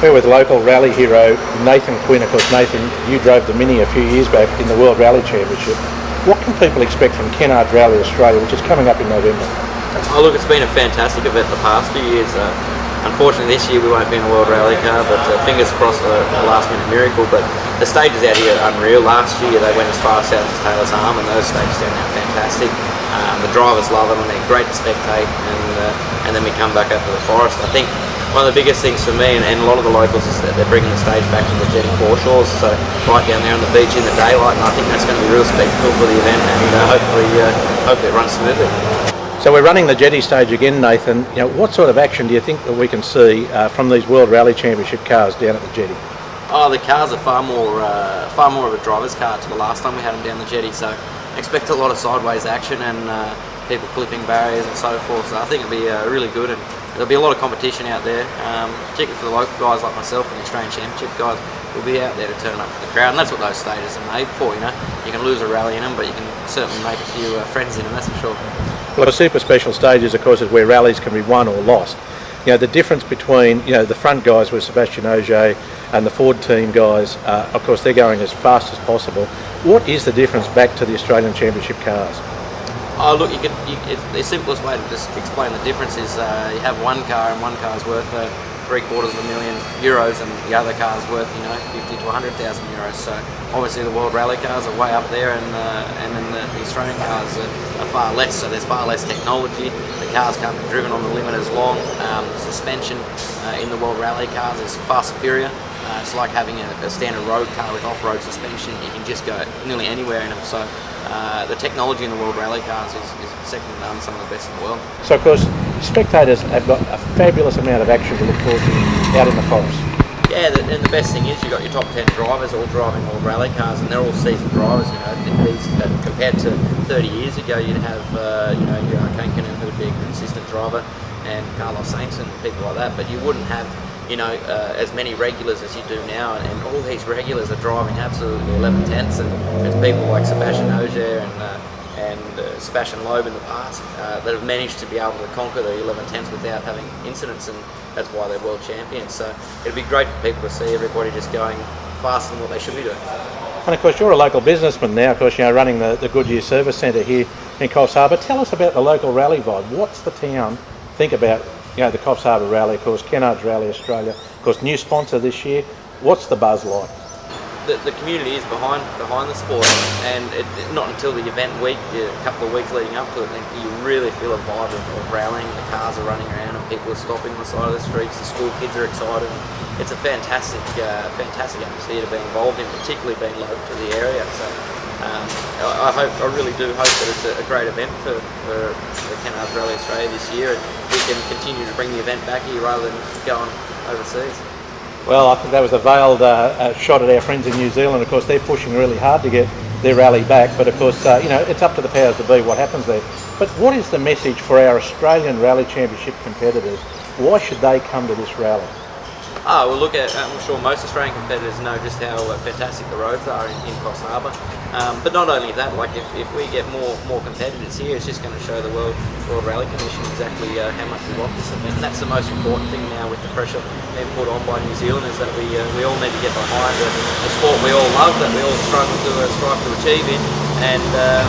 We're with local rally hero Nathan Quinn. Of course, Nathan, you drove the Mini a few years back in the World Rally Championship. What can people expect from Kennards Rally Australia, which is coming up in November? Oh look, it's been a fantastic event the past few years. Unfortunately this year we won't be in a World Rally Car, but fingers crossed for a last minute miracle. But the stages out here are unreal. Last year they went as far south as Taylor's Arm, and those stages down there are fantastic. The drivers love them and they're great to spectate, and then we come back up to the forest. I think one of the biggest things for me and a lot of the locals is that they're bringing the stage back to the jetty foreshores, so right down there on the beach in the daylight, and I think that's going to be a real spectacle for the event, and hopefully it runs smoothly. So we're running the jetty stage again, Nathan. What sort of action do you think that we can see from these World Rally Championship cars down at the jetty? Oh, the cars are far more of a driver's car to the last time we had them down the jetty, so expect a lot of sideways action and people clipping barriers and so forth. So I think it'll be really good, and there'll be a lot of competition out there, particularly for the local guys like myself and the Australian Championship guys. We'll be out there to turn up for the crowd, and that's what those stages are made for. You can lose a rally in them, but you can certainly make a few friends in them, that's for sure. Well, the super special stages, of course, is where rallies can be won or lost. The difference between the front guys with Sebastian Ogier and the Ford team guys, of course, they're going as fast as possible. What is the difference back to the Australian Championship cars? Oh look, the simplest way to just explain the difference is you have one car, and one car's worth €750,000, and the other car's worth 50 to 100,000 euros. So obviously the World Rally cars are way up there, and then the Australian cars are far less. So there's far less technology. The cars can't be driven on the limit as long. The suspension in the World Rally cars is far superior. It's like having a standard road car with off-road suspension. You can just go nearly anywhere in them. So the technology in the World Rally cars is second to none, some of the best in the world. So of course, spectators have got a fabulous amount of action to look forward to out in the forest. Yeah, and the best thing is you've got your top 10 drivers all driving World Rally cars, and they're all seasoned drivers. Compared to 30 years ago, you'd have your Kankanen, who would be a consistent driver, and Carlos Sainz and people like that, but you wouldn't have as many regulars as you do now, and all these regulars are driving absolutely 11/10ths, and there's people like Sebastian Ogier and Sebastian Loeb in the past that have managed to be able to conquer the 11/10ths without having incidents, and that's why they're world champions. So it'd be great for people to see everybody just going faster than what they should be doing. And of course, you're a local businessman now, of course, running the Goodyear Service Centre here in Coffs Harbour. Tell us about the local rally vibe. What's the town think about the Coffs Harbour Rally, of course, Kennards Rally Australia, of course, new sponsor this year. What's the buzz like? The community is behind the sport, and not until the event week, a couple of weeks leading up to it, you really feel a vibe of rallying. The cars are running around and people are stopping on the side of the streets. The school kids are excited. It's a fantastic atmosphere to be involved in, particularly being local to the area. So I really do hope that it's a great event for the Kennards Rally Australia this year, and we can continue to bring the event back here rather than going overseas. Well, I think that was a veiled shot at our friends in New Zealand. Of course, they're pushing really hard to get their rally back, but of course, it's up to the powers that be what happens there. But what is the message for our Australian Rally Championship competitors? Why should they come to this rally? Well, look, I'm sure most Australian competitors know just how fantastic the roads are in Coffs Harbour. But not only that, like if we get more competitors here, it's just going to show the World Rally Commission exactly how much we want this event. And that's the most important thing now, with the pressure being put on by New Zealand, is that we all need to get behind the sport we all love, that we all strive to achieve in, and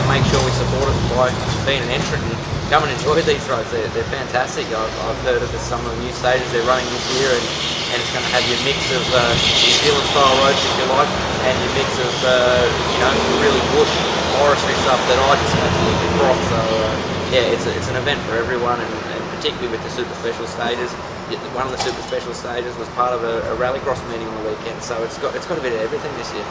make sure we support it by being an entrant and come and enjoy these roads. They're fantastic. I've heard of some of the new stages they're running this year, and it's going to have your mix of New Zealand style roads, if you like, and your mix of really bush forestry stuff that I just absolutely froth. So it's an event for everyone, and particularly with the super special stages. One of the super special stages was part of a rallycross meeting on the weekend, so it's got a bit of everything this year.